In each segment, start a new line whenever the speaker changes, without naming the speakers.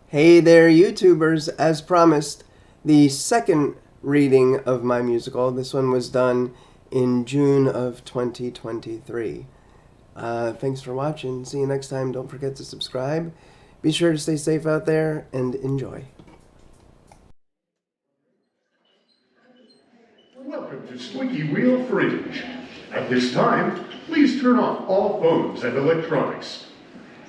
Hey there, YouTubers. As promised, the second reading of my musical. This one was done in June of 2023. Thanks for watching. See you next time. Don't forget to subscribe. Be sure to stay safe out there and enjoy.
Welcome to Squeaky Real Fringe. At this time, please turn off all phones and electronics.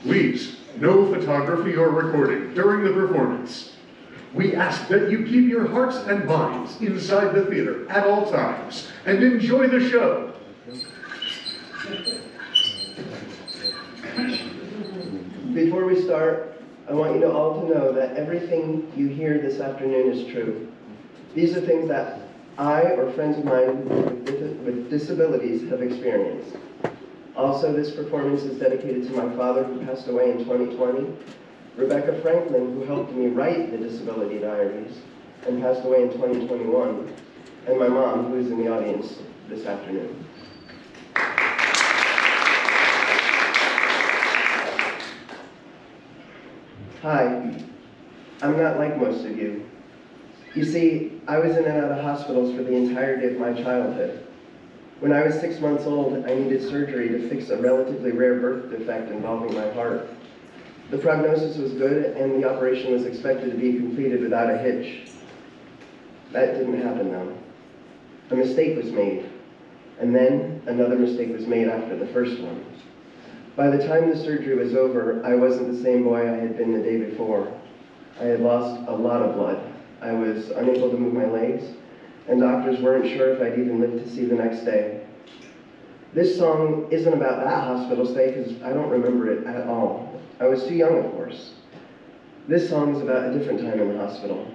Please, no photography or recording during the performance. We ask that you keep your hearts and minds inside the theater at all times and enjoy the show.
Before we start, I want you all to know that everything you hear this afternoon is true. These are things that I or friends of mine with disabilities have experienced. Also, this performance is dedicated to my father who passed away in 2020, Rebecca Franklin, who helped me write the Disability Diaries and passed away in 2021, and my mom, who is in the audience this afternoon. Hi, I'm not like most of you. You see, I was in and out of hospitals for the entirety of my childhood. When I was 6 months old, I needed surgery to fix a relatively rare birth defect involving my heart. The prognosis was good, and the operation was expected to be completed without a hitch. That didn't happen, though. A mistake was made, and then another mistake was made after the first one. By the time the surgery was over, I wasn't the same boy I had been the day before. I had lost a lot of blood. I was unable to move my legs, and doctors weren't sure if I'd even live to see the next day. This song isn't about that hospital stay because I don't remember it at all. I was too young, of course. This song is about a different time in the hospital.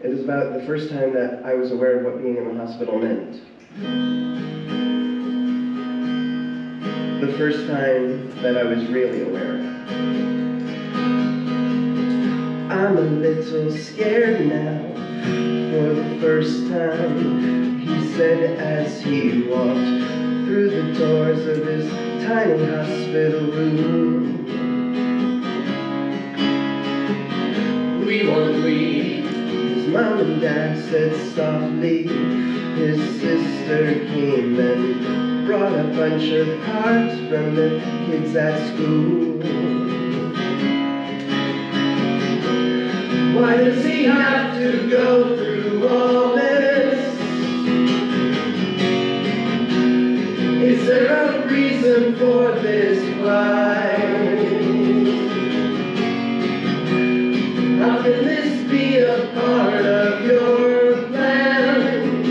It is about the first time that I was aware of what being in the hospital meant. The first time that I was really aware. I'm a little scared now. For the first time, he said as he walked through the doors of his tiny hospital room. We won't leave, his mom and dad said softly. His sister came and brought a bunch of cards from the kids at school. Why does he have to go through all this? Is there a reason for this fight? How can this be a part of your plan?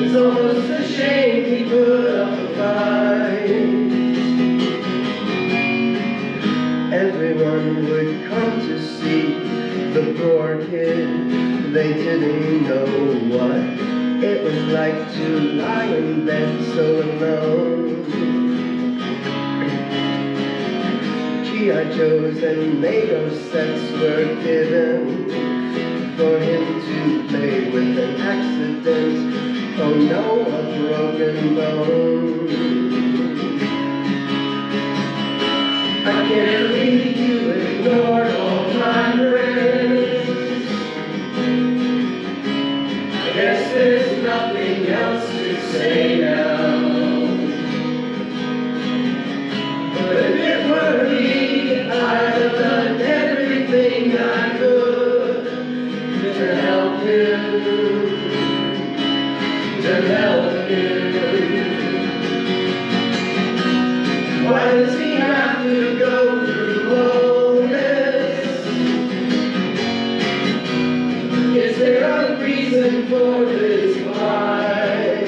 It's almost a shame he put up a fight. Everyone would come to see the poor kid. They didn't know what it was like to lie in bed so alone. G.I. Joes and Lego sets were given for him to play with an accident. Oh no, a broken bone. I can't believe you ignored all my prayers. I guess there's nothing else to say now. But if it were me, I'd have done everything I could to help him, to help him. Why does he have to go through all this? Is there a reason for this fight?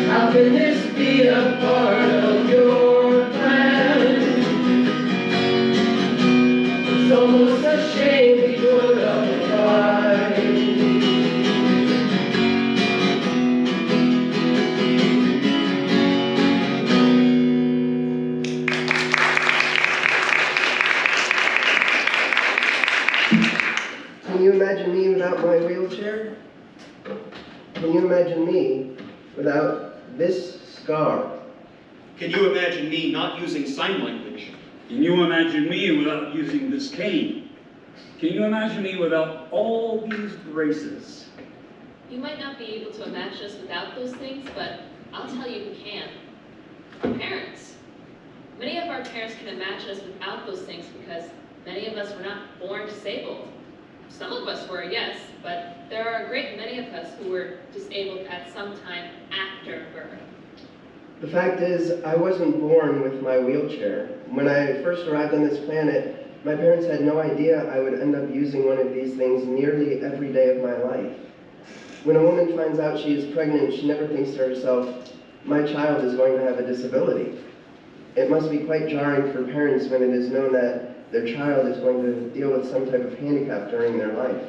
How can this be a part of your plan? It's almost a shame he put up a fight. Can you imagine me without my wheelchair? Can you imagine me without this scar?
Can you imagine me not using sign language?
Can you imagine me without using this cane? Can you imagine me without all these braces?
You might not be able to imagine us without those things, but I'll tell you who can. Our parents. Many of our parents can imagine us without those things because many of us were not born disabled. Some of us were, yes, but there are a great many of us who were disabled at some time after birth.
The fact is, I wasn't born with my wheelchair. When I first arrived on this planet, my parents had no idea I would end up using one of these things nearly every day of my life. When a woman finds out she is pregnant, she never thinks to herself, my child is going to have a disability. It must be quite jarring for parents when it is known that their child is going to deal with some type of handicap during their life.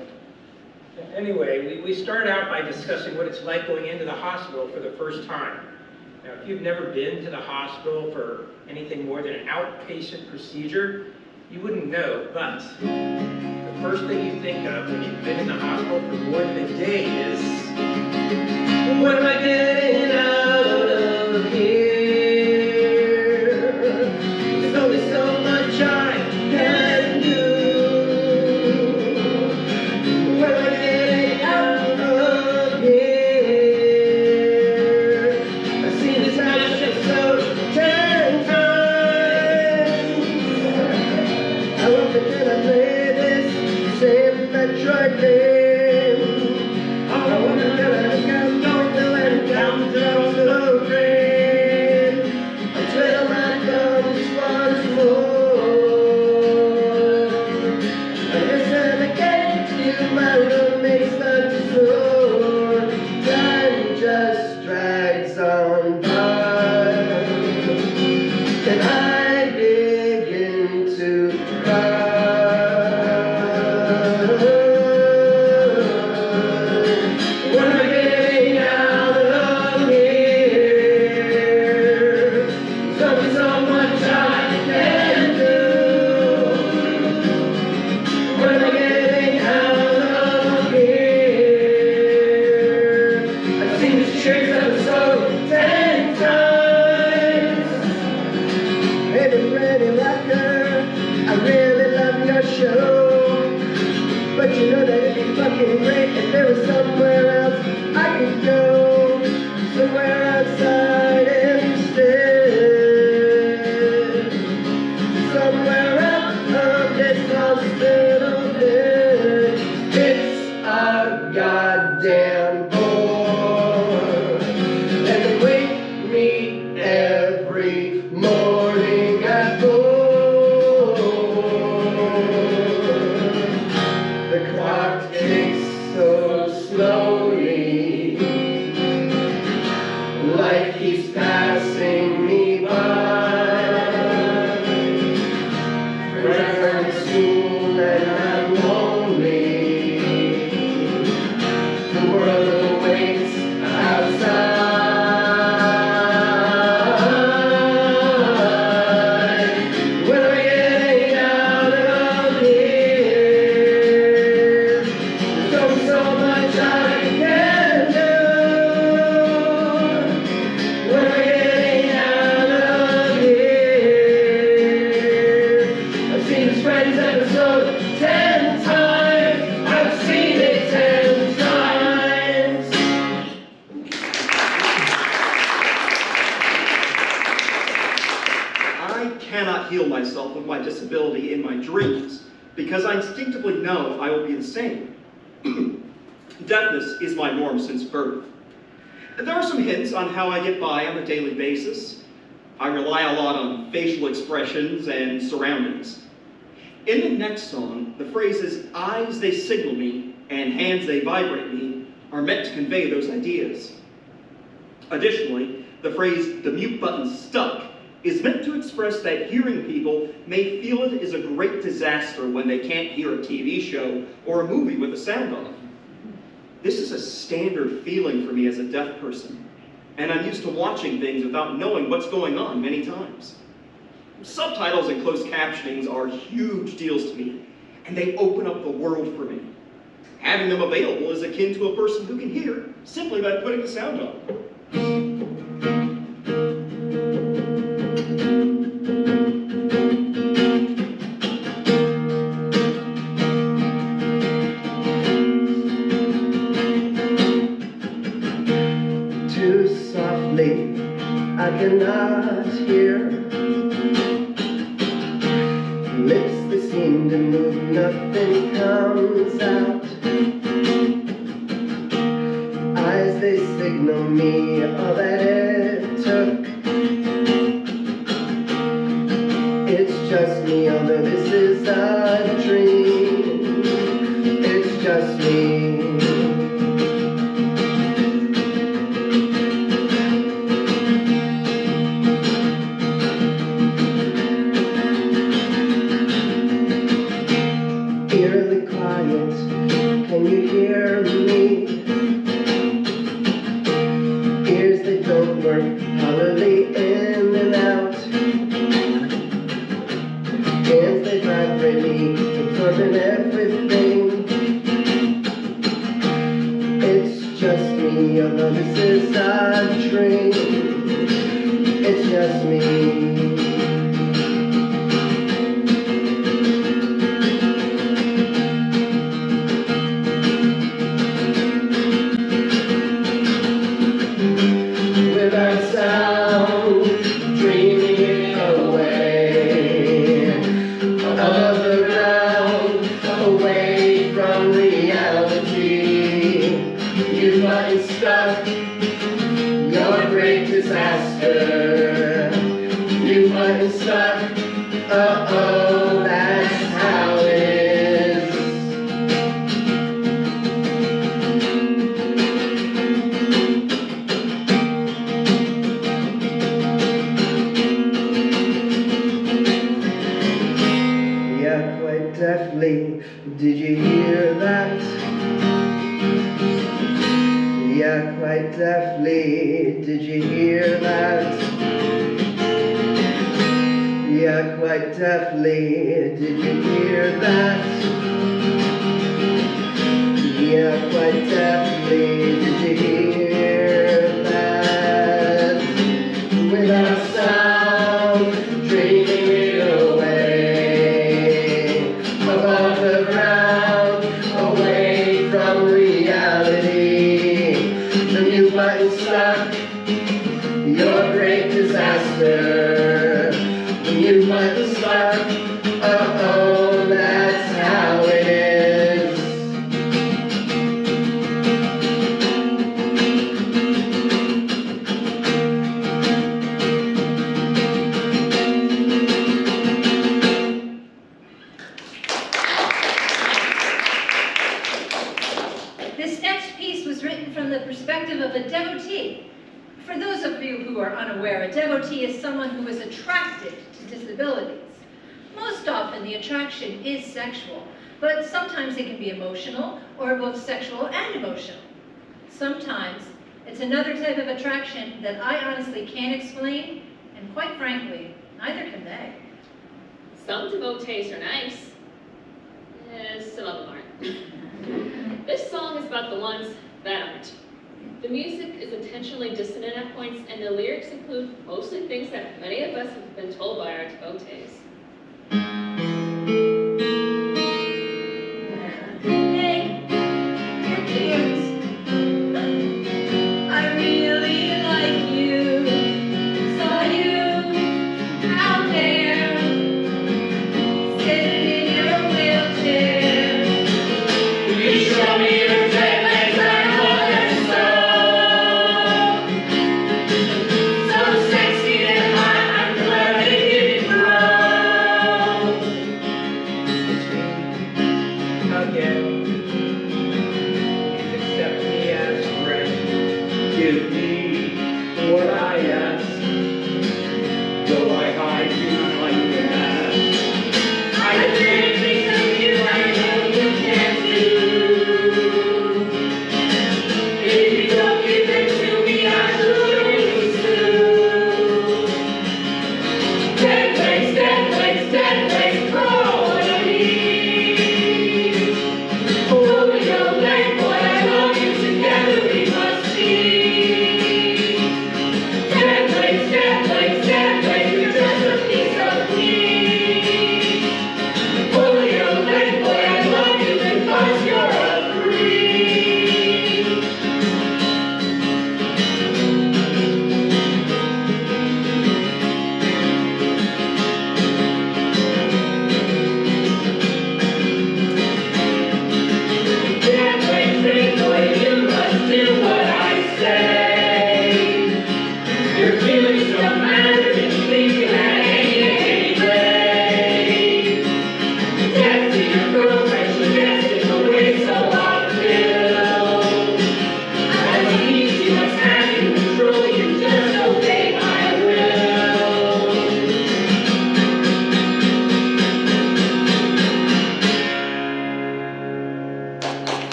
Anyway, we start out by discussing what it's like going into the hospital for the first time. Now, if you've never been to the hospital for anything more than an outpatient procedure, you wouldn't know, but the first thing you think of when you've been in the hospital for more than a day is, when am I getting out of here? There's only so much I can do. When am I getting out of here? I've seen this house episode 10 times. How often can I play this same Metroid game? How often can I count on the and count down the rain until my thumbs once more? I listen again to my roommate's thunderstorm. Time just drags on by, and I begin to cry. When am I getting out of here? There's only so much I can do. When am I getting out of here? I've seen this Cheers episode 10 times. Hey, Freddie Rocker, I really love your show. But you know that it'd be fucking great if there was somewhere else I could go. Somewhere outside instead. Somewhere out of this hospital bed. It's a goddamn bore. And they wake me every morning at 4. The clock ticks so slowly. Life keeps passing me by. Friends are in school and I'm lonely. The world awaits outside. When am I getting out of here? There's only so much I can do. When am I getting out of here? I've seen this Friends episode 10 times. I've seen it 10 times.
I cannot heal myself of my disability in my dreams because I instinctively know I will be insane. Deafness is my norm since birth. There are some hints on how I get by on a daily basis. I rely a lot on facial expressions and surroundings. In the next song, the phrases eyes they signal me and hands they vibrate me are meant to convey those ideas. Additionally, the phrase the mute button stuck is meant to express that hearing people may feel it is a great disaster when they can't hear a TV show or a movie with the sound off. This is a standard feeling for me as a deaf person, and I'm used to watching things without knowing what's going on many times. Subtitles and closed captionings are huge deals to me, and they open up the world for me. Having them available is akin to a person who can hear simply by putting the sound on.
just me, although this is a dream. It's just me. Eerily quiet, can you hear me? Ears that don't work, hollowly in and out. Hands that vibrate me, absorbing everything. It's just me, although this is a dream. It's just me. Uh-oh, that's how it is. Yeah, quite definitely. Did you hear that? Yeah, quite definitely. Did you hear that? Yeah, quite definitely. Did you hear that? Yeah, quite definitely. Did you hear that? Without sound, dreaming it away, above the ground, away from reality. The mute button stuck, your great disaster. You might be stuck, uh-oh, that's how it is.
This next piece was written from the perspective of a devotee. For those of you who are unaware, a devotee is someone who is attracted to disabilities. Most often the attraction is sexual, but sometimes it can be emotional, or both sexual and emotional. Sometimes it's another type of attraction that I honestly can't explain, and quite frankly, neither can they.
Some devotees are nice. Some of them aren't. This song is about the ones that aren't. The music is intentionally dissonant at points, and the lyrics include mostly things that many of us have been told by our devotees.
Hey, you're cute. I really like you. Saw you out there, sitting in your wheelchair. You show me your dead legs, I want so sexy and hot, I'm glad they didn't grow.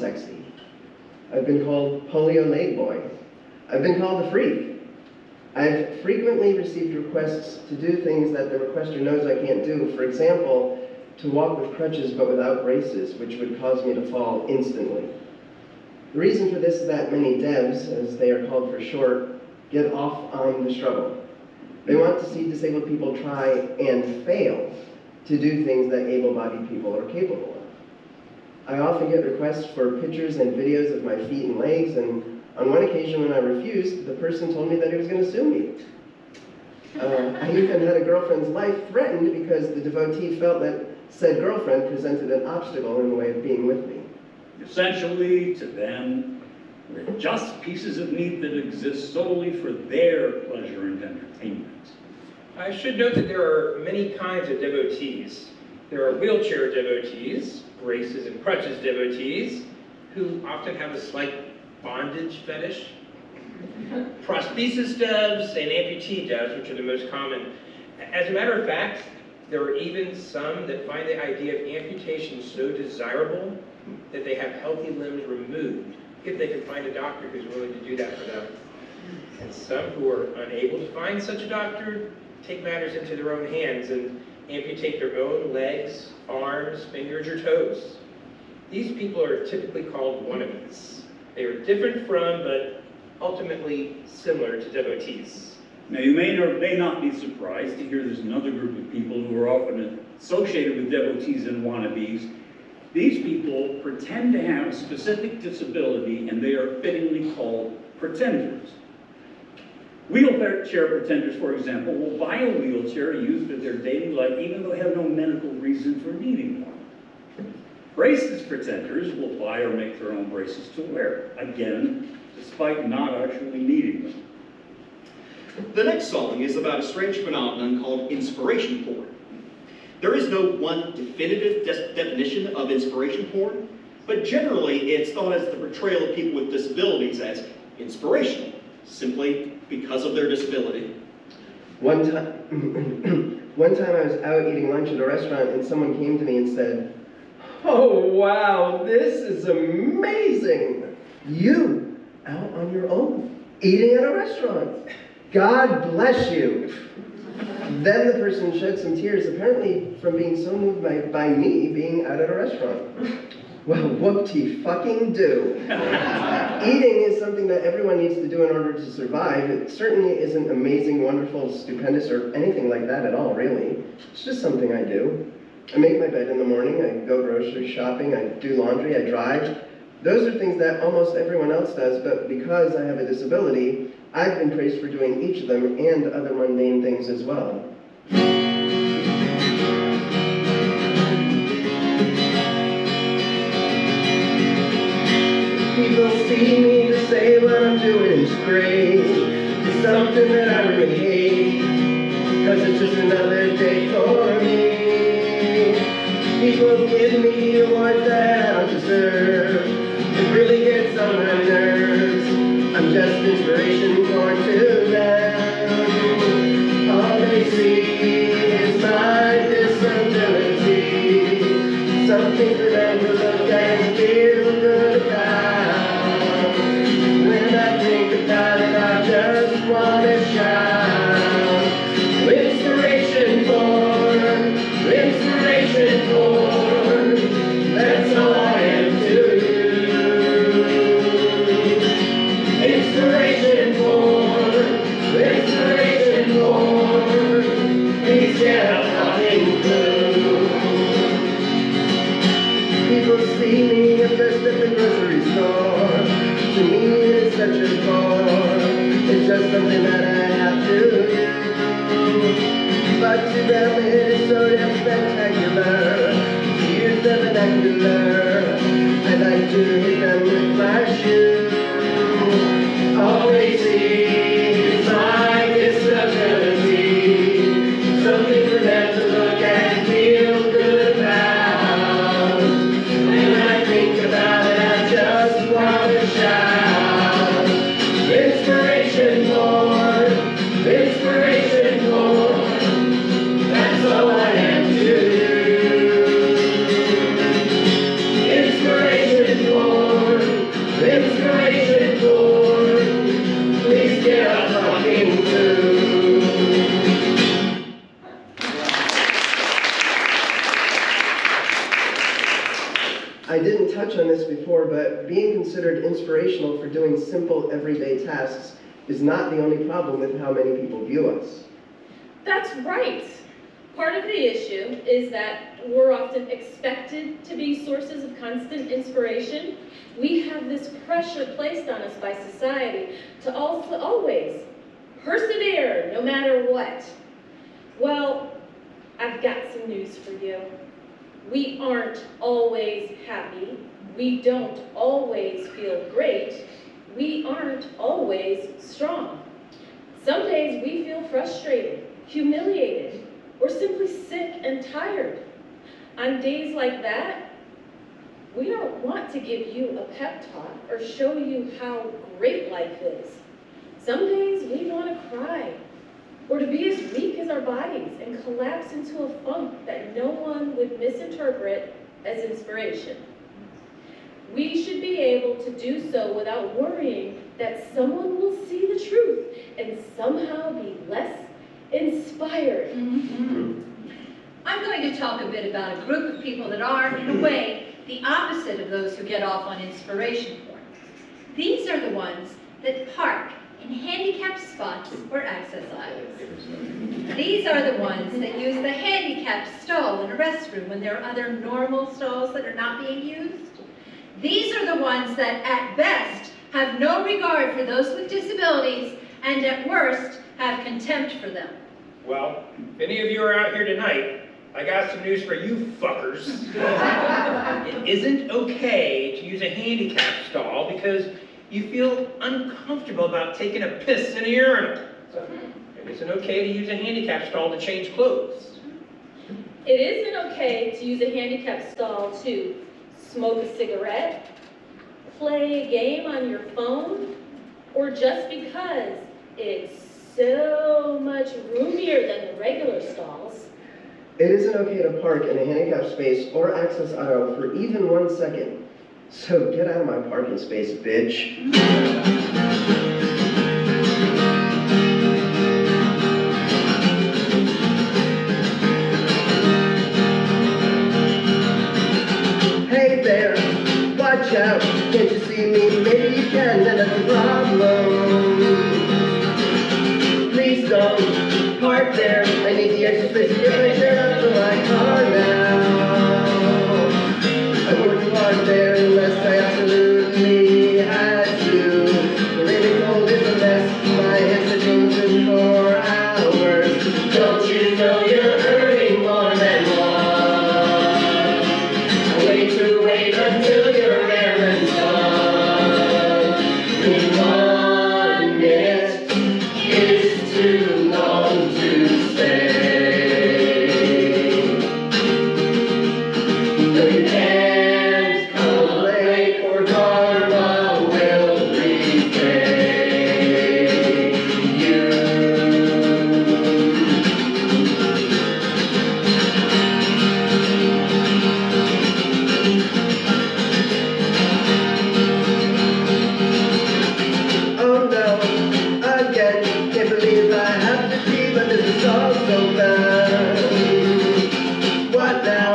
unsexy. I've been called polio leg boy. I've been called a freak. I've frequently received requests to do things that the requester knows I can't do. For example, to walk with crutches but without braces, which would cause me to fall instantly. The reason for this is that many devs, as they are called for short, get off on the struggle. They want to see disabled people try and fail to do things that able-bodied people are capable of. I often get requests for pictures and videos of my feet and legs, and on one occasion when I refused, the person told me that he was going to sue me. I even had a girlfriend's life threatened because the devotee felt that said girlfriend presented an obstacle in the way of being with me.
Essentially, to them, we're just pieces of meat that exist solely for their pleasure and entertainment.
I should note that there are many kinds of devotees. There are wheelchair devotees, braces and crutches devotees, who often have a slight bondage fetish, prosthesis devs, and amputee devs, which are the most common. As a matter of fact, there are even some that find the idea of amputation so desirable that they have healthy limbs removed if they can find a doctor who's willing to do that for them. And some who are unable to find such a doctor take matters into their own hands and amputate their own legs, arms, fingers, or toes. These people are typically called wannabes. They are different from, but ultimately similar to devotees.
Now, you may or may not be surprised to hear there's another group of people who are often associated with devotees and wannabes. These people pretend to have a specific disability, and they are fittingly called pretenders. Wheelchair pretenders, for example, will buy a wheelchair to use for their daily life, even though they have no medical reason for needing one. Braces pretenders will buy or make their own braces to wear, again, despite not actually needing them.
The next song is about a strange phenomenon called inspiration porn. There is no one definitive definition of inspiration porn, but generally it's thought as the portrayal of people with disabilities as inspirational, simply because of their disability.
One time I was out eating lunch at a restaurant and someone came to me and said, "Oh wow, this is amazing! You, out on your own, eating at a restaurant. God bless you." Then the person shed some tears, apparently from being so moved by me being out at a restaurant. Well, whoop-de-fucking-do. Eating is something that everyone needs to do in order to survive. It certainly isn't amazing, wonderful, stupendous, or anything like that at all, really. It's just something I do. I make my bed in the morning, I go grocery shopping, I do laundry, I drive. Those are things that almost everyone else does, but because I have a disability, I've been praised for doing each of them and other mundane things as well. People see me to say what I'm doing is great. It's something that I really hate, 'cause it's just another day for me. People give me awards that I don't deserve. It really gets on my nerves. I'm just inspiration porn to them. All they see is my disability, something for them to look at and feel good about. When I think about it, I just want to shout. Inspiration porn, inspiration porn, that's all I am to you. Inspiration porn, please get a fucking clue. People see me just at the grocery store. To me it's such a chore. It's just something that I have to do. But to them it's so damn spectacular. To use the vernacular, I like to hit them with my shoe. All they see is my disability, something for them to look at and feel good about. When I think about it, I just want to shout. Inspiration porn, that's all I am to you. Inspiration porn. being considered inspirational for doing simple, everyday tasks is not the only problem with how many people view us.
That's right. Part of the issue is that we're often expected to be sources of constant inspiration. We have this pressure placed on us by society to also always persevere no matter what. Well, I've got some news for you. We aren't always happy. We don't always feel great. We aren't always strong. Some days we feel frustrated, humiliated, or simply sick and tired. On days like that, we don't want to give you a pep talk or show you how great life is. Some days we want to cry, or to be as weak as our bodies and collapse into a funk that no one would misinterpret as inspiration. We should be able to do so without worrying that someone will see the truth and somehow be less inspired.
I'm going to talk a bit about a group of people that are, in a way, the opposite of those who get off on inspiration porn. These are the ones that park in handicapped spots or access aisles. These are the ones that use the handicapped stall in a restroom when there are other normal stalls that are not being used. These are the ones that, at best, have no regard for those with disabilities and, at worst, have contempt for them.
Well, if any of you are out here tonight, I got some news for you fuckers. It isn't okay to use a handicap stall because you feel uncomfortable about taking a piss in a urinal. It isn't okay to use a handicap stall to change clothes.
It isn't okay to use a handicap stall to smoke a cigarette, play a game on your phone, or just because it's so much roomier than the regular stalls.
It isn't okay to park in a handicapped space or access aisle for even 1 second. So get out of my parking space, bitch. Hey there, watch out. Can't you see me? Maybe you can, then that's a problem. Please don't park there. I need the extra space to get my shirt up for my car now. I wouldn't park there unless I absolutely had to. The really cold is a mess. My hips are frozen for hours. Don't you know you're earning more than one? Wait until your errand's done. In 1 minute is too long to stay. No, you can't come late or karma will repay you. Oh no, again, can't believe I have to pee, but this is all so bad. What now?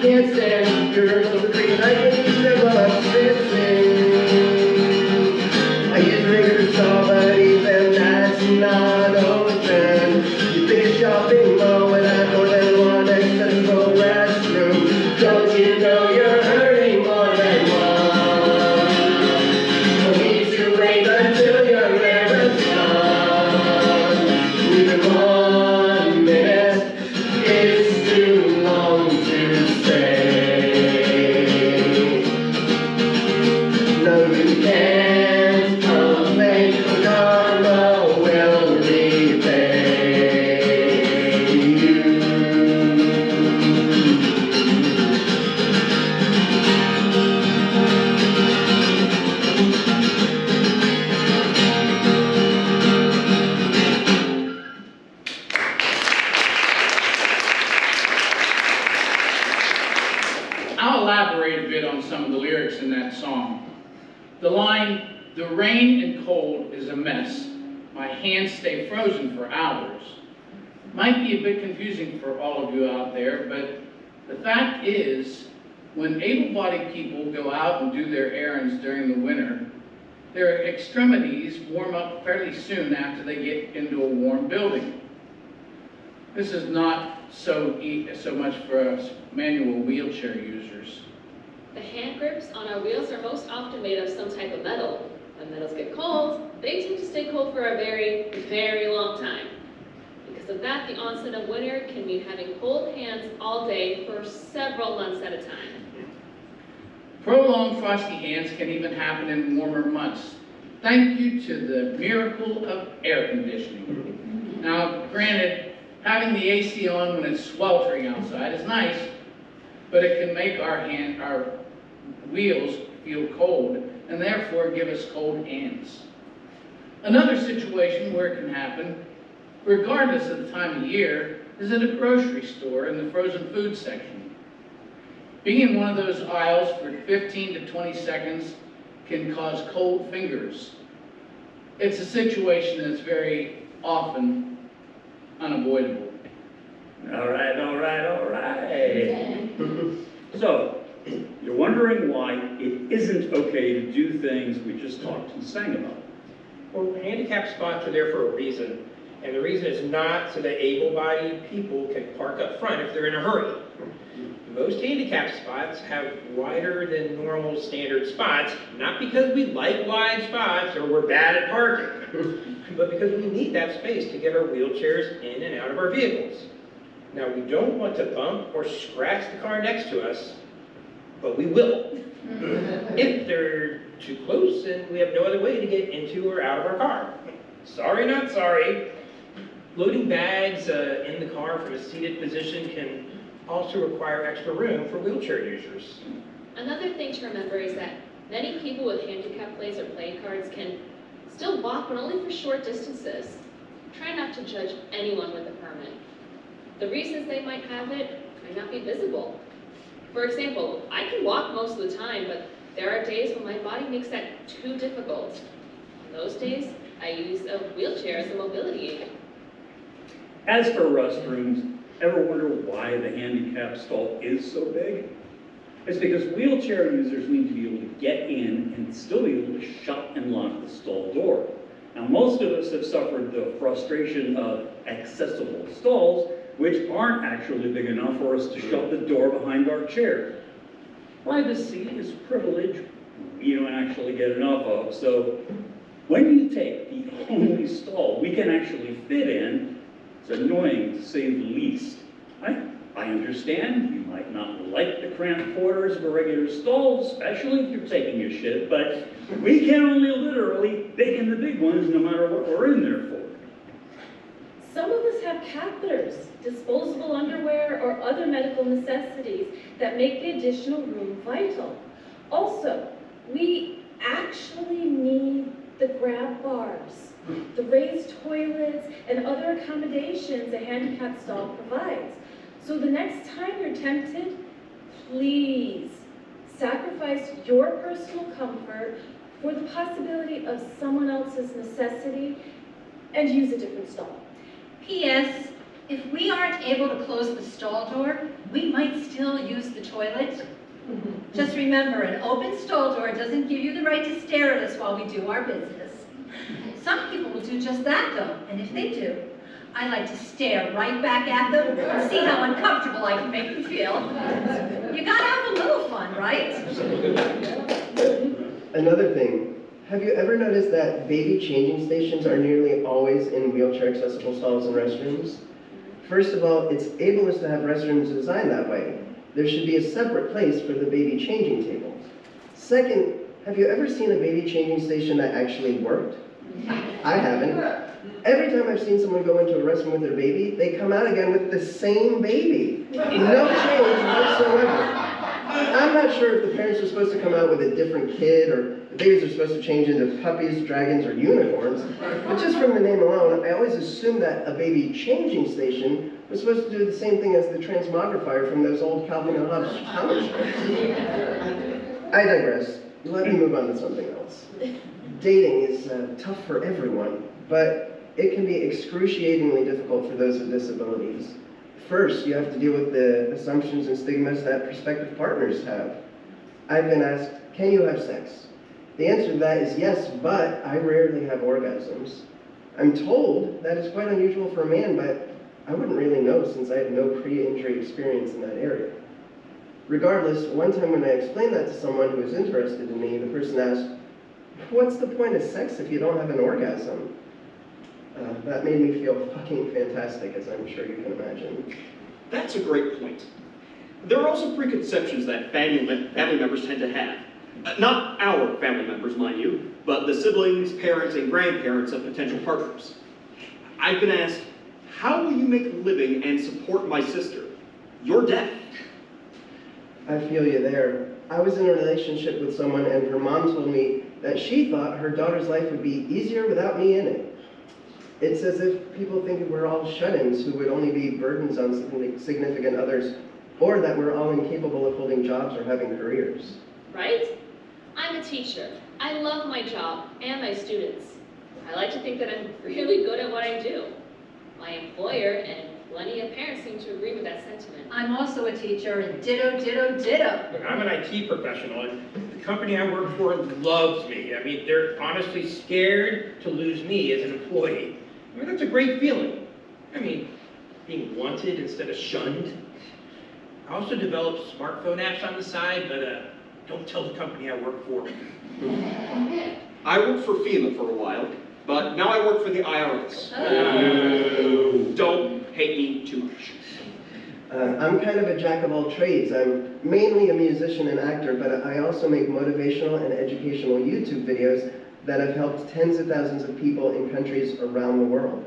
Can't stand your little green light when you step while I'm sitting. I use regular stall, but even that's not open. You think a shopping mall would have more than one accessible restroom. Don't you know you're earning more than one? No need to wait until your errand's done. Even 1 minute is too long to stay. No, you can't complain, karma will repay you.
I'll elaborate a bit on some of the lyrics in that song. The line, "The rain and cold is a mess. My hands stay frozen for hours," might be a bit confusing for all of you out there, but the fact is, When able-bodied people go out and do their errands during the winter, their extremities warm up fairly soon after they get into a warm building. This is not so much for us manual wheelchair users.
The hand grips on our wheels are most often made of some type of metal. When metals get cold, they tend to stay cold for a very, very long time. Because of that, the onset of winter can mean having cold hands all day for several months at a time.
Prolonged frosty hands can even happen in warmer months, thank you to the miracle of air conditioning. Now, granted, having the AC on when it's sweltering outside is nice, but it can make our wheels feel cold and therefore give us cold hands. Another situation where it can happen, regardless of the time of year, is at a grocery store in the frozen food section. Being in one of those aisles for 15 to 20 seconds can cause cold fingers. It's a situation that's very often unavoidable.
All right. So, you're wondering why it isn't okay to do things we just talked and sang about.
Well, handicap spots are there for a reason. And the reason is not so that able-bodied people can park up front if they're in a hurry. Most handicap spots have wider than normal standard spots, not because we like wide spots or we're bad at parking, but because we need that space to get our wheelchairs in and out of our vehicles. Now, we don't want to bump or scratch the car next to us, but we will. If they're too close and we have no other way to get into or out of our car. Sorry, not sorry. Loading bags in the car from a seated position can also require extra room for wheelchair users.
Another thing to remember is that many people with handicap plates or play cards can still walk, but only for short distances. Try not to judge anyone with a permit. The reasons they might have it might not be visible. For example, I can walk most of the time, but there are days when my body makes that too difficult. On those days, I use a wheelchair as a mobility aid.
As for restrooms, ever wonder why the handicap stall is so big? It's because wheelchair users need to be able to get in and still be able to shut and lock the stall door. Now, most of us have suffered the frustration of accessible stalls, which aren't actually big enough for us to shut the door behind our chair. Privacy is privilege we don't actually get enough of, so when you take the only stall we can actually fit in, it's annoying to say the least. I understand you might not like the cramped quarters of a regular stall, especially if you're taking a shit, but we can only literally fit in the big ones no matter what we're in there for.
Some of us have catheters, disposable underwear, or other medical necessities that make the additional room vital. Also, we actually need the grab bars, the raised toilets, and other accommodations a handicap stall provides. So the next time you're tempted, please sacrifice your personal comfort for the possibility of someone else's necessity and use a different stall.
P.S. If we aren't able to close the stall door, we might still use the toilet. Just remember, an open stall door doesn't give you the right to stare at us while we do our business. Some people will do just that, though, and if they do, I like to stare right back at them and see how uncomfortable I can make them feel. You gotta have a little fun, right?
Another thing, have you ever noticed that baby changing stations are nearly always in wheelchair accessible stalls and restrooms? First of all, it's ableist to have restrooms designed that way. There should be a separate place for the baby changing table. Second, have you ever seen a baby changing station that actually worked? I haven't. Every time I've seen someone go into a restroom with their baby, they come out again with the same baby. No change whatsoever. I'm not sure if the parents are supposed to come out with a different kid, or the babies are supposed to change into puppies, dragons, or unicorns. But just from the name alone, I always assumed that a baby changing station was supposed to do the same thing as the transmogrifier from those old Calvin and Hobbes comic strips. I digress. Let me move on to something else. Dating is tough for everyone, but it can be excruciatingly difficult for those with disabilities. First, you have to deal with the assumptions and stigmas that prospective partners have. I've been asked, can you have sex? The answer to that is yes, but I rarely have orgasms. I'm told that is quite unusual for a man, but I wouldn't really know since I have no pre-injury experience in that area. Regardless, one time when I explained that to someone who was interested in me, the person asked, what's the point of sex if you don't have an orgasm? That made me feel fucking fantastic, as I'm sure you can imagine.
That's a great point. There are also preconceptions that family members tend to have. Not our family members, mind you, but the siblings, parents, and grandparents of potential partners. I've been asked, how will you make a living and support my sister? You're deaf.
I feel you there. I was in a relationship with someone and her mom told me that she thought her daughter's life would be easier without me in it. It's as if people think we're all shut-ins who would only be burdens on significant others, or that we're all incapable of holding jobs or having careers.
Right? I'm a teacher. I love my job and my students. I like to think that I'm really good at what I do. My employer and plenty of parents seem to agree with that sentiment.
I'm also a teacher, and ditto, ditto, ditto.
Look, I'm an IT professional, and the company I work for loves me. I mean, they're honestly scared to lose me as an employee. I mean, that's a great feeling. I mean, being wanted instead of shunned. I also developed smartphone apps on the side, but don't tell the company I work for.
I worked for FEMA for a while, but now I work for the IRS.
Oh.
Don't hate me too much.
I'm kind of a jack of all trades. I'm mainly a musician and actor, but I also make motivational and educational YouTube videos that have helped tens of thousands of people in countries around the world.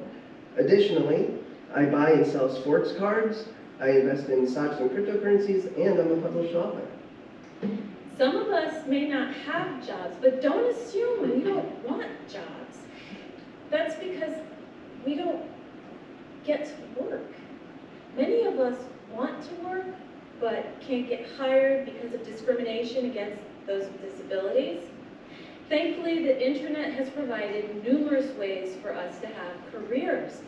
Additionally, I buy and sell sports cards, I invest in stocks and cryptocurrencies, and I'm a published author.
Some of us may not have jobs, but don't assume we don't want jobs. That's because we don't get to work. Many of us want to work, but can't get hired because of discrimination against those with disabilities. Thankfully, the internet has provided numerous ways for us to have careers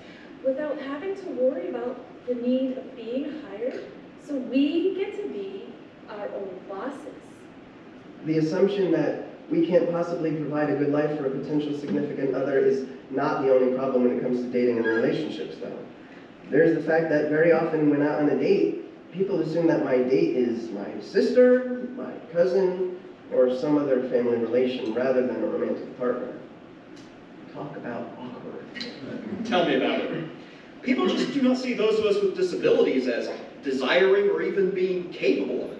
without having to worry about the need of being hired, so we get to be our own bosses.
The assumption that we can't possibly provide a good life for a potential significant other is not the only problem when it comes to dating and relationships, though. There's the fact that very often when out on a date, people assume that my date is my sister, my cousin, or some other family relation rather than a romantic partner. Talk about awkward.
Tell me about it. People just do not see those of us with disabilities as desiring or even being capable of it.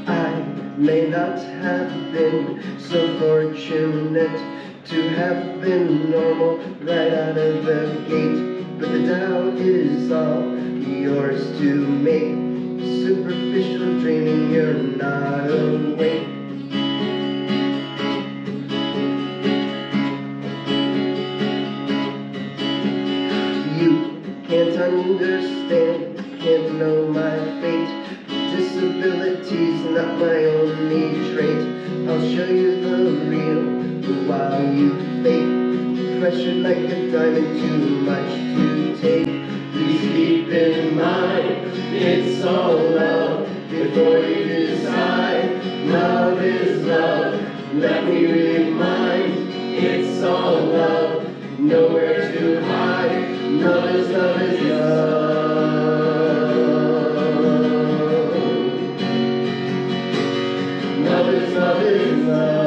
I may not have been so fortunate to have been normal right out of the gate, but the doubt is all yours to make. Superficial dreaming, you're not awake. You can't understand, can't know my fate. Disability's not my only trait. I'll show you the real while you fake. Pressured like a diamond, too much to take. Please keep in mind, it's all love. Before you decide, love is love. Let me remind, it's all love. Nowhere to hide, love is love is love. Love is love is love.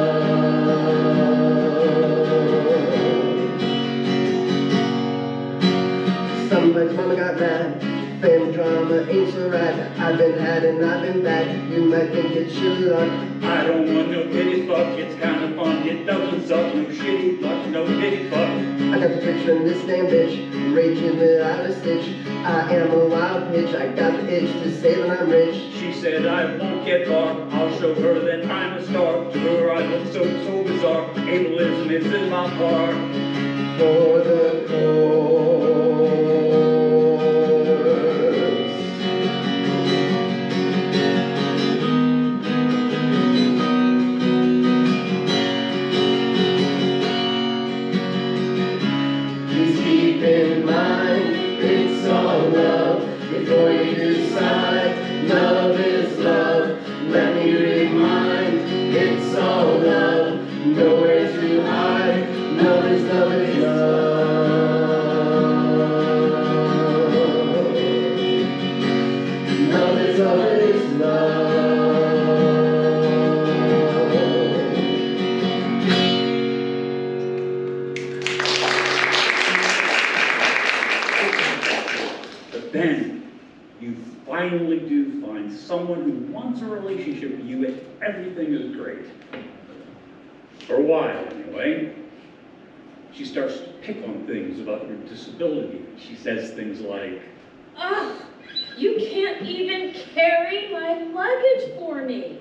Somebody's mama got mad. Family drama ain't so right. I've been had and I've been bad. You might think it's your luck.
I don't want no pity fuck, it's kind of fun. Get doubles up, no shitty fuck, no pity fuck.
I got the picture in this damn bitch, raging without a stitch. I am a wild pitch, I got the itch to say that I'm rich.
She said I won't get far, I'll show her that I'm a star. To her I look so bizarre, ableism is in my heart.
For the cause. before you decide. Love is love, let me remind. It's all love, nowhere to hide. Love is love is love. Love is love is love.
But then, you finally do find someone who wants a relationship with you and everything is great. For a while, anyway. She starts to pick on things about your disability. She says things like,
Oh, you can't even carry my luggage for me.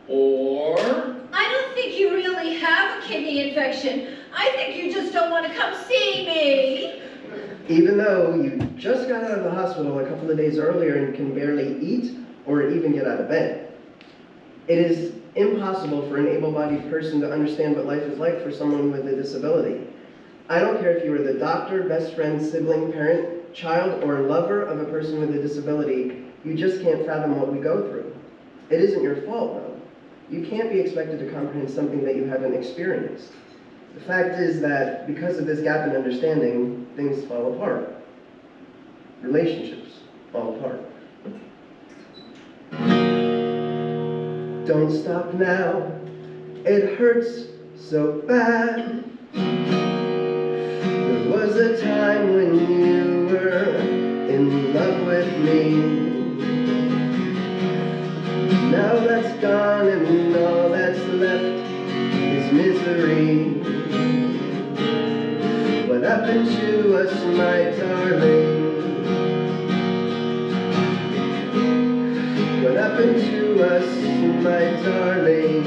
Or,
I don't think you really have a kidney infection. I think you just don't want to come see me.
Even though you just got out of the hospital a couple of days earlier and can barely eat or even get out of bed. It is impossible for an able-bodied person to understand what life is like for someone with a disability. I don't care if you are the doctor, best friend, sibling, parent, child, or lover of a person with a disability, you just can't fathom what we go through. It isn't your fault, though. You can't be expected to comprehend something that you haven't experienced. The fact is that because of this gap in understanding, things fall apart. Relationships fall apart. Don't stop now, it hurts so bad. There was a time when you were in love with me. Now that's gone and all that's left is misery. What happened to us, my darling? What happened to us, my darling?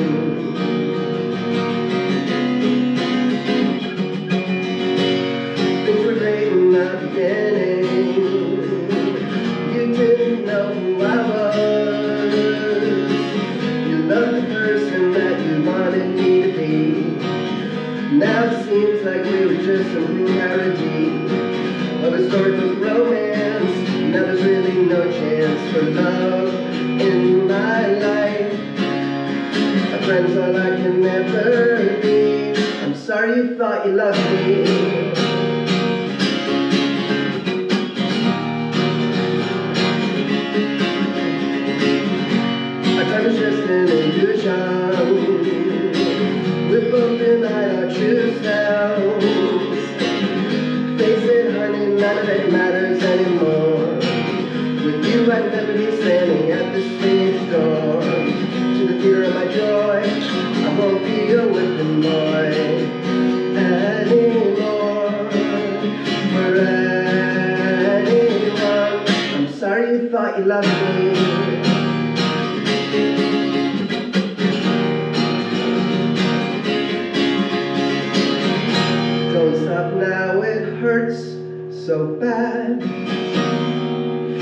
Things were great in the beginning. You didn't know who I was. You loved the person that you wanted me to be. Now it seems like we were just a parody of a story with romance. Now there's really no chance for love in my life. A friend's all I can ever be. I'm sorry you thought you loved me. Our time is just an illusion. We're both denied our true selves. Face it, honey, none of it matters anymore. With you, I'd never be standing at this stage door. To the theater of my joy, I won't be a whipping boy anymore. For anyone, I'm sorry you thought you loved me. Don't stop now, it hurts so bad.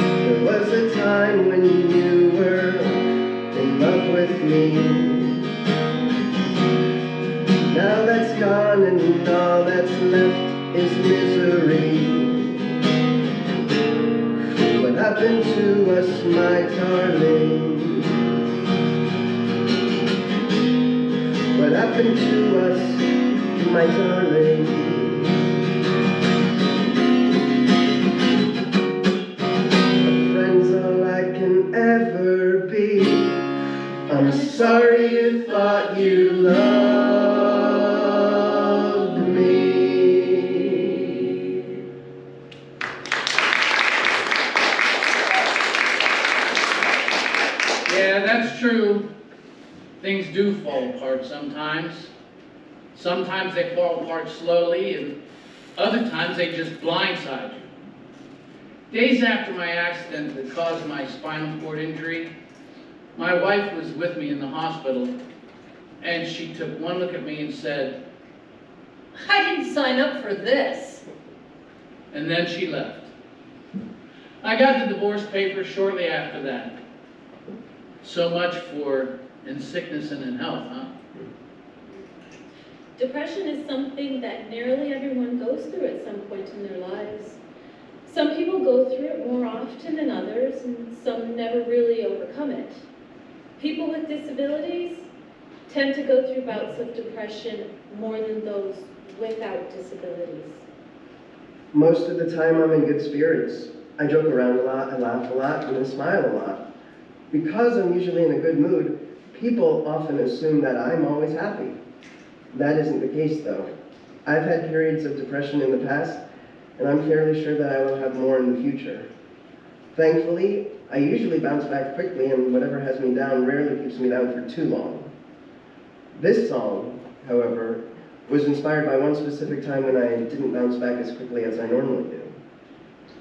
There was a time when you were in love with me. Now that's gone and all that's left is misery. What happened to us, my darling? What happened to us, my darling? Ever be. I'm sorry you thought you loved me.
yeah, that's true. Things do fall apart sometimes. Sometimes they fall apart slowly, and other times they just blindside you. Days after my accident that caused my spinal cord injury, my wife was with me in the hospital, and she took one look at me and said,
I didn't sign up for this.
and then she left. I got the divorce papers shortly after that. So much for in sickness and in health, huh?
Depression is something that nearly everyone goes through at some point in their lives. Some people go through it more often than others. and some never really overcome it. People with disabilities tend to go through bouts of depression more than those without disabilities.
Most of the time I'm in good spirits. I joke around a lot, I laugh a lot, and I smile a lot. Because I'm usually in a good mood, people often assume that I'm always happy. That isn't the case though. I've had periods of depression in the past, and I'm fairly sure that I will have more in the future. Thankfully, I usually bounce back quickly, and whatever has me down rarely keeps me down for too long. This song, however, was inspired by one specific time when I didn't bounce back as quickly as I normally do.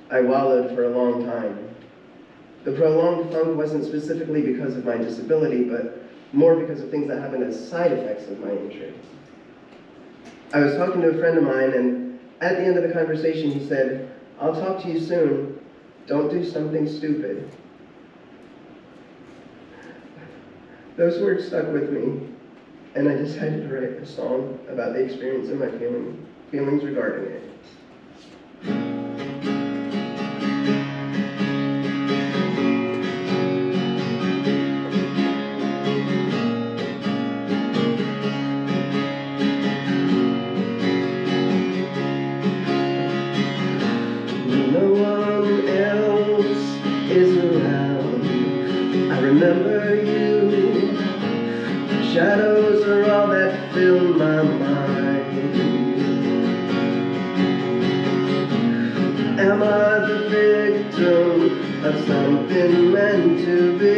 I wallowed for a long time. The prolonged funk wasn't specifically because of my disability, but more because of things that happened as side effects of my injury. I was talking to a friend of mine, and at the end of the conversation he said, "I'll talk to you soon. Don't do something stupid." Those words stuck with me, and I decided to write a song about the experience and my feelings regarding it. No one else is around. I remember you. Shadows are all that fill my mind. Am I the victim of something meant to be?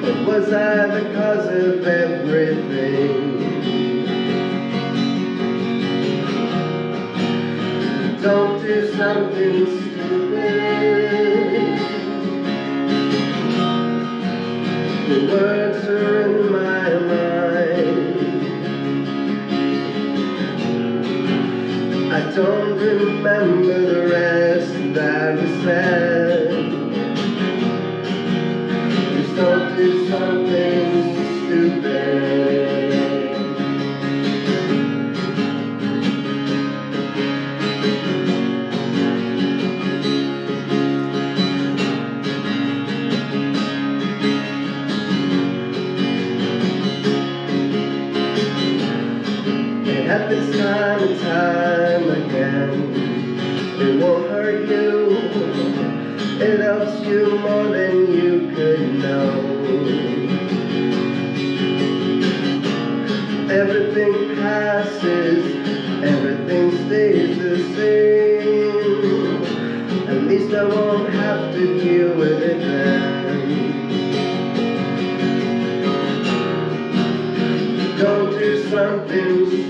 Or was I the cause of everything? Don't do something stupid. The words are in my mind. I don't remember the rest that was said. Just don't do something stupid. It happens time and time again. It won't hurt you. It helps you more than you could know. Everything passes, everything stays the same. At least I won't have to deal with it then. Don't do something stupid.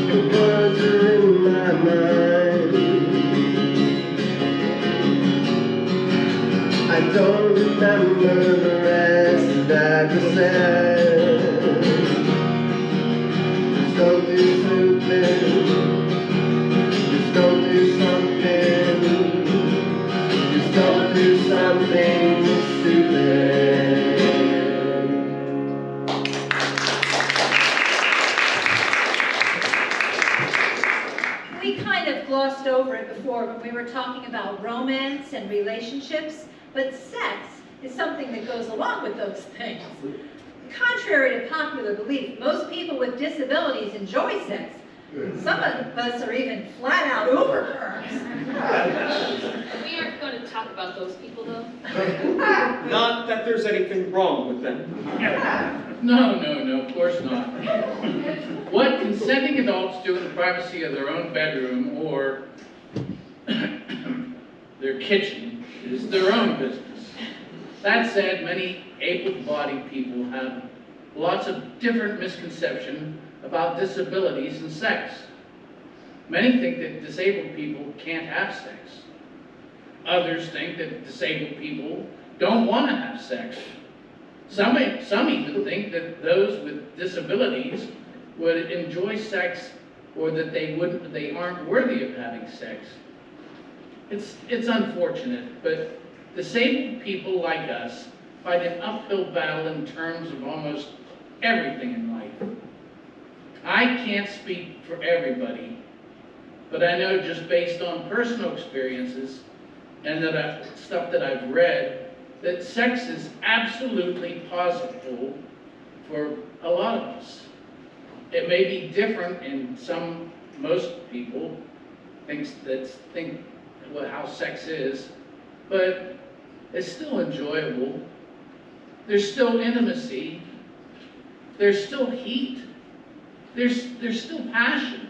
The words are in my mind. I don't remember the rest that was said. Just don't do stupid. Just don't do something. Just don't do something stupid.
We kind of glossed over it before when we were talking about romance and relationships, but sex is something that goes along with those things. Contrary to popular belief, most people with disabilities enjoy sex. Some of us are even flat out uber-pervs.
We aren't going to talk about those people, though.
Not that there's anything wrong with them.
No, of course not. What consenting adults do in the privacy of their own bedroom or their kitchen is their own business. That said, many able-bodied people have lots of different misconceptions about disabilities and sex. Many think that disabled people can't have sex. Others think that disabled people don't want to have sex. Some even think that those with disabilities would enjoy sex or that they aren't worthy of having sex. It's unfortunate, but disabled people like us fight an uphill battle in terms of almost everything in life. I can't speak for everybody, but I know just based on personal experiences and stuff that I've read, that sex is absolutely possible for a lot of us. It may be different in most people think how sex is, but it's still enjoyable. There's still intimacy. There's still heat. There's still passion.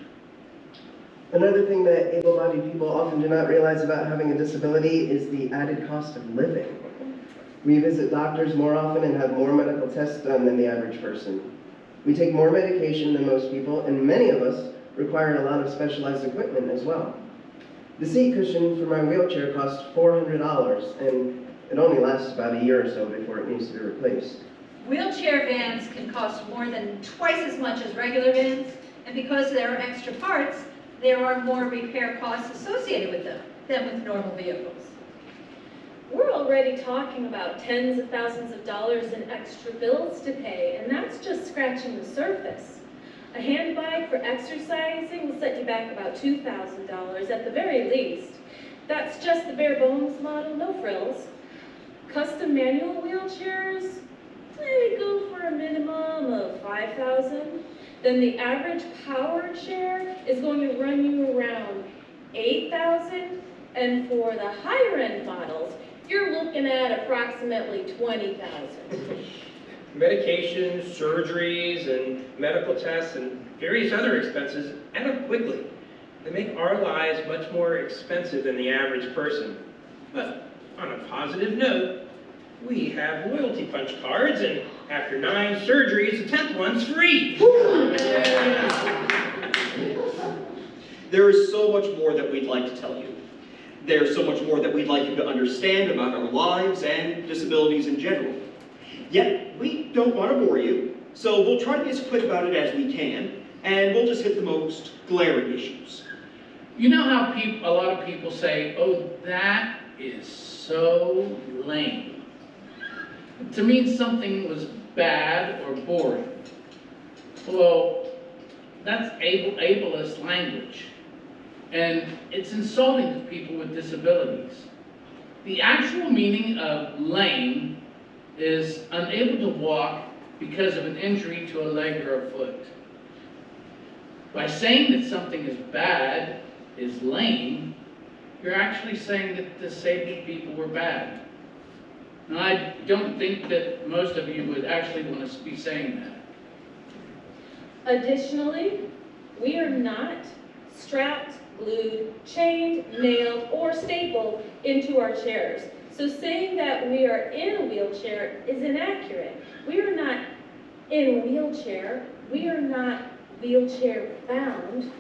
Another thing that able-bodied people often do not realize about having a disability is the added cost of living. We visit doctors more often and have more medical tests done than the average person. We take more medication than most people, and many of us require a lot of specialized equipment as well. The seat cushion for my wheelchair costs $400, and it only lasts about a year or so before it needs to be replaced.
Wheelchair vans can cost more than twice as much as regular vans, and because there are extra parts, there are more repair costs associated with them than with normal vehicles.
We're already talking about tens of thousands of dollars in extra bills to pay, and that's just scratching the surface. A hand bike for exercising will set you back about $2,000 at the very least. That's just the bare bones model, no frills. Custom manual wheelchairs, they go for a minimum of $5,000. Then the average power chair is going to run you around $8,000, and for the higher end models, you're looking at approximately $20,000.
Medications, surgeries, and medical tests, and various other expenses add up quickly. They make our lives much more expensive than the average person. But on a positive note, we have loyalty punch cards, and after 9 surgeries, the 10th one's free.
There is so much more that we'd like to tell you. There's so much more that we'd like you to understand about our lives and disabilities in general. Yet, we don't want to bore you, so we'll try to be as quick about it as we can, and we'll just hit the most glaring issues.
You know how a lot of people say, oh, that is so lame, to mean something was bad or boring. Well, that's ableist language, and it's insulting to people with disabilities. The actual meaning of lame is unable to walk because of an injury to a leg or a foot. By saying that something is bad, is lame, you're actually saying that disabled people were bad. And I don't think that most of you would actually want to be saying that.
Additionally, we are not strapped, glued, chained, nailed, or stapled into our chairs. So saying that we are in a wheelchair is inaccurate. We are not in a wheelchair. We are not wheelchair bound.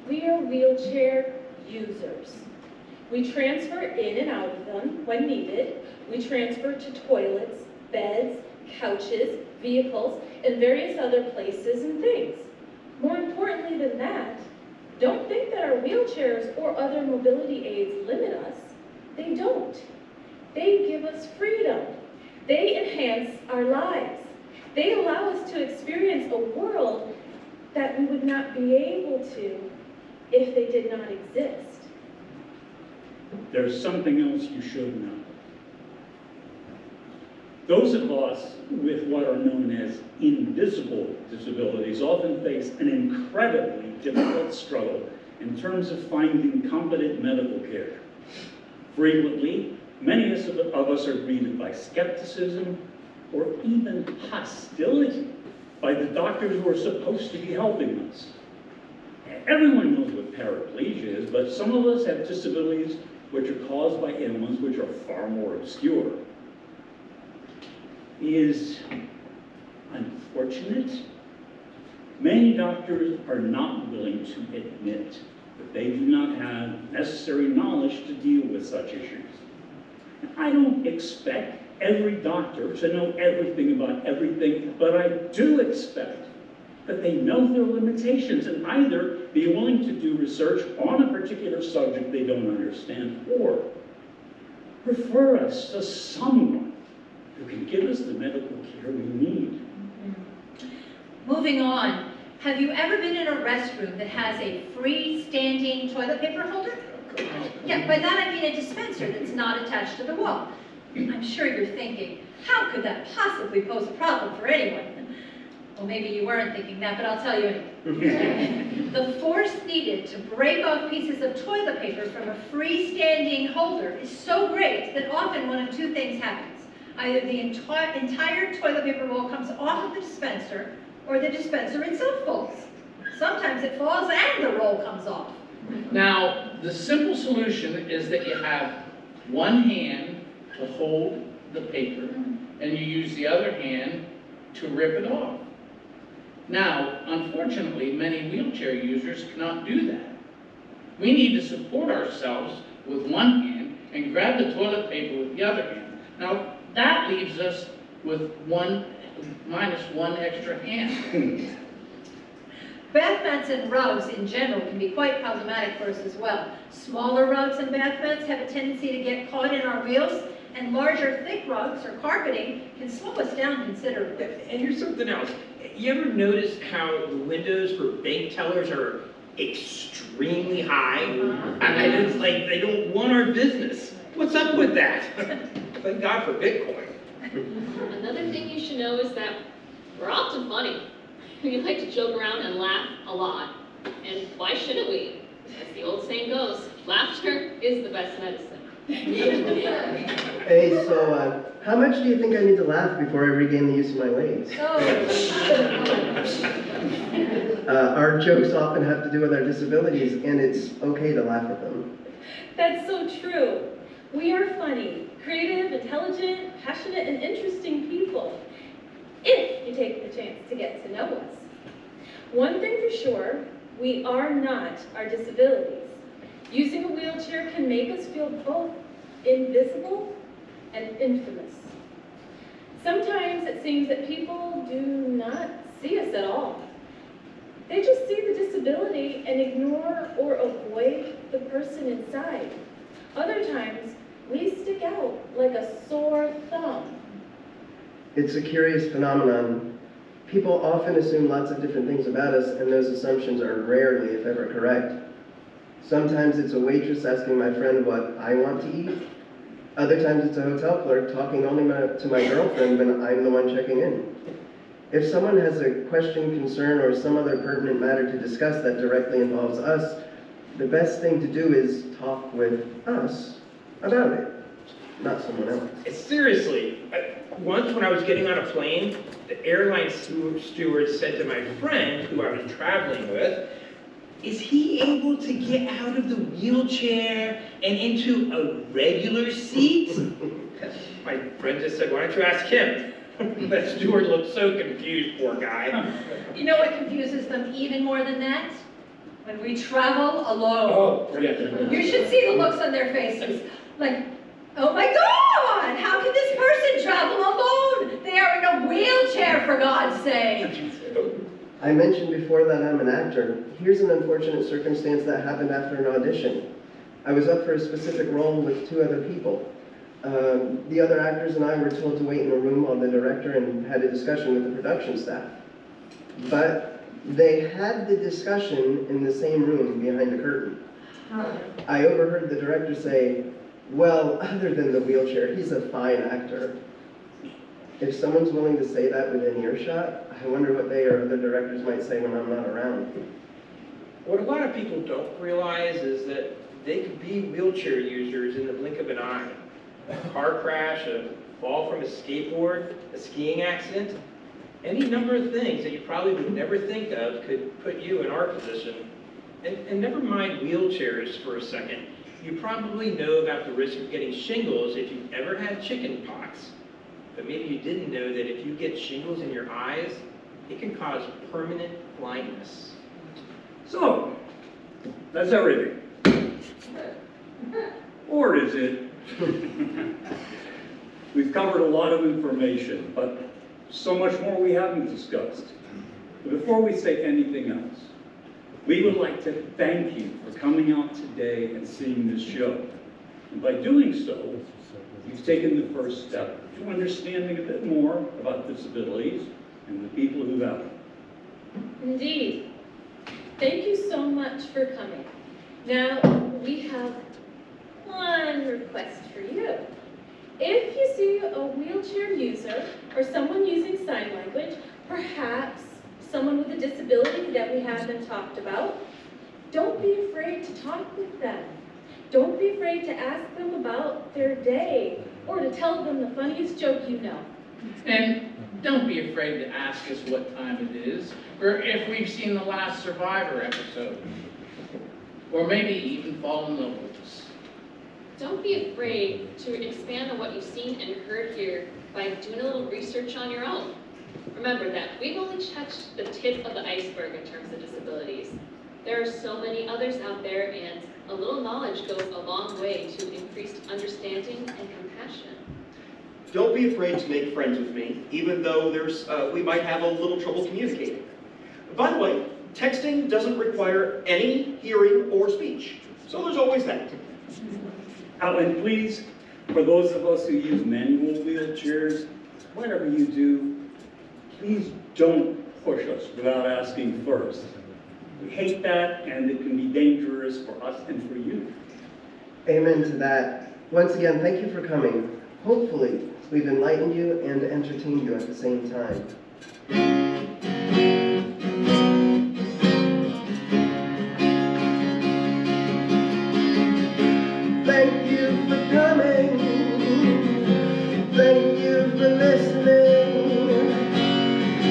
We are wheelchair users. We transfer in and out of them when needed. We transfer to toilets, beds, couches, vehicles, and various other places and things. More importantly than that, don't think that our wheelchairs or other mobility aids limit us. They don't. They give us freedom. They enhance our lives. They allow us to experience a world that we would not be able to if they did not exist.
There's something else you should know. Those of us with what are known as invisible disabilities often face an incredibly difficult struggle in terms of finding competent medical care. Frequently, many of us are greeted by skepticism or even hostility by the doctors who are supposed to be helping us. Everyone knows what paraplegia is, but some of us have disabilities which are caused by ailments which are far more obscure. It is unfortunate. Many doctors are not willing to admit that they do not have necessary knowledge to deal with such issues. I don't expect every doctor to know everything about everything, but I do expect that they know their limitations and either be willing to do research on a particular subject they don't understand or refer us to someone who can give us the medical care we need.
Moving on, Have you ever been in a restroom that has a freestanding toilet paper holder? Yeah, by that I mean a dispenser that's not attached to the wall. I'm sure you're thinking, how could that possibly pose a problem for anyone? Well, maybe you weren't thinking that, but I'll tell you anyway. The force needed to break off pieces of toilet paper from a freestanding holder is so great that often one of two things happens. Either the entire toilet paper roll comes off of the dispenser, or the dispenser itself falls. Sometimes it falls and the roll comes off.
Now, the simple solution is that you have one hand to hold the paper, and you use the other hand to rip it off. Now, unfortunately, many wheelchair users cannot do that. We need to support ourselves with one hand and grab the toilet paper with the other hand. Now, that leaves us with minus one extra hand.
Bath mats and rugs in general can be quite problematic for us as well. Smaller rugs and bath mats have a tendency to get caught in our wheels, and larger, thick rugs or carpeting can slow us down considerably.
And here's something else. You ever notice how the windows for bank tellers are extremely high? And it's like they don't want our business. What's up with that? Thank God for Bitcoin.
Another thing you should know is that we're often funny. We like to joke around and laugh a lot. And why shouldn't we? As the old saying goes, laughter is the best medicine.
Hey, so how much do you think I need to laugh before I regain the use of my legs? Our jokes often have to do with our disabilities, and it's okay to laugh at them.
That's so true. We are funny, creative, intelligent, passionate, and interesting people, if you take the chance to get to know us. One thing for sure, we are not our disabilities. Using a wheelchair can make us feel both invisible and infamous. Sometimes it seems that people do not see us at all. They just see the disability and ignore or avoid the person inside. Other times, we stick out like a sore thumb.
It's a curious phenomenon. People often assume lots of different things about us, and those assumptions are rarely, if ever, correct. Sometimes it's a waitress asking my friend what I want to eat. Other times it's a hotel clerk talking only to my girlfriend when I'm the one checking in. If someone has a question, concern, or some other pertinent matter to discuss that directly involves us, the best thing to do is talk with us about it, not someone else.
Seriously, once when I was getting on a plane, the airline steward said to my friend, who I was traveling with, "Is he able to get out of the wheelchair and into a regular seat?" My friend just said, "Why don't you ask him?" That steward looked so confused, poor guy.
You know what confuses them even more than that? When we travel alone.
Oh, yeah.
You should see the looks on their faces. Like, oh my God, how can this person travel alone? They are in a wheelchair, for God's sake.
I mentioned before that I'm an actor. Here's an unfortunate circumstance that happened after an audition. I was up for a specific role with two other people. The other actors and I were told to wait in a room while the director and had a discussion with the production staff. But they had the discussion in the same room behind the curtain. I overheard the director say, "Well, other than the wheelchair, he's a fine actor." If someone's willing to say that within earshot, I wonder what they or other directors might say when I'm not around.
What a lot of people don't realize is that they could be wheelchair users in the blink of an eye. A car crash, a fall from a skateboard, a skiing accident, any number of things that you probably would never think of could put you in our position. And never mind wheelchairs for a second. You probably know about the risk of getting shingles if you've ever had chicken pox. But maybe you didn't know that if you get shingles in your eyes, it can cause permanent blindness.
So, that's everything. Or is it? We've covered a lot of information, but so much more we haven't discussed. But before we say anything else, we would like to thank you for coming out today and seeing this show. And by doing so, you've taken the first step to understanding a bit more about disabilities and the people who have them.
Indeed. Thank you so much for coming. Now, we have one request for you. If you see a wheelchair user or someone using sign language, perhaps someone with a disability that we haven't talked about, don't be afraid to talk with them. Don't be afraid to ask them about their day or to tell them the funniest joke you know.
And don't be afraid to ask us what time it is, or if we've seen the last Survivor episode, or maybe even fall in love with us.
Don't be afraid to expand on what you've seen and heard here by doing a little research on your own. Remember that we've only touched the tip of the iceberg in terms of disabilities. There are so many others out there, and a little knowledge goes a long way to increased understanding and compassion.
Don't be afraid to make friends with me, even though we might have a little trouble communicating. By the way, texting doesn't require any hearing or speech, so there's always that.
And please, for those of us who use manual wheelchairs, whatever you do, please don't push us without asking first. We hate that, and it can be dangerous for us and for you.
Amen to that. Once again, thank you for coming. Hopefully, we've enlightened you and entertained you at the same time. Thank you for coming. Thank you for listening.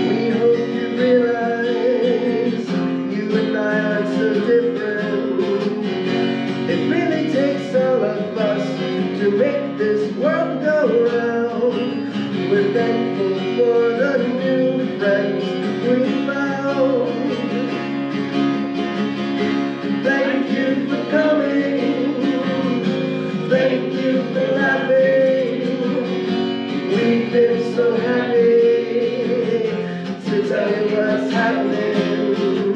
We hope you realize you and I aren't so different. It really takes all of us to make this world go round. We're thankful for the new friends we found. Thank you for coming. Thank you for laughing. We've been so happy to tell you what's happening.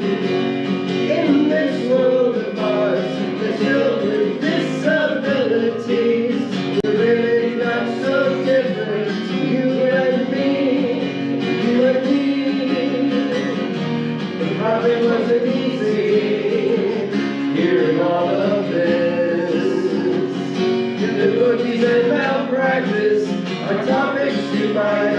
In this world of ours, that's filled with disabilities, we're really not so different. You and me, you and me. It probably wasn't easy hearing all of this. The cookies and malpractice are topics you might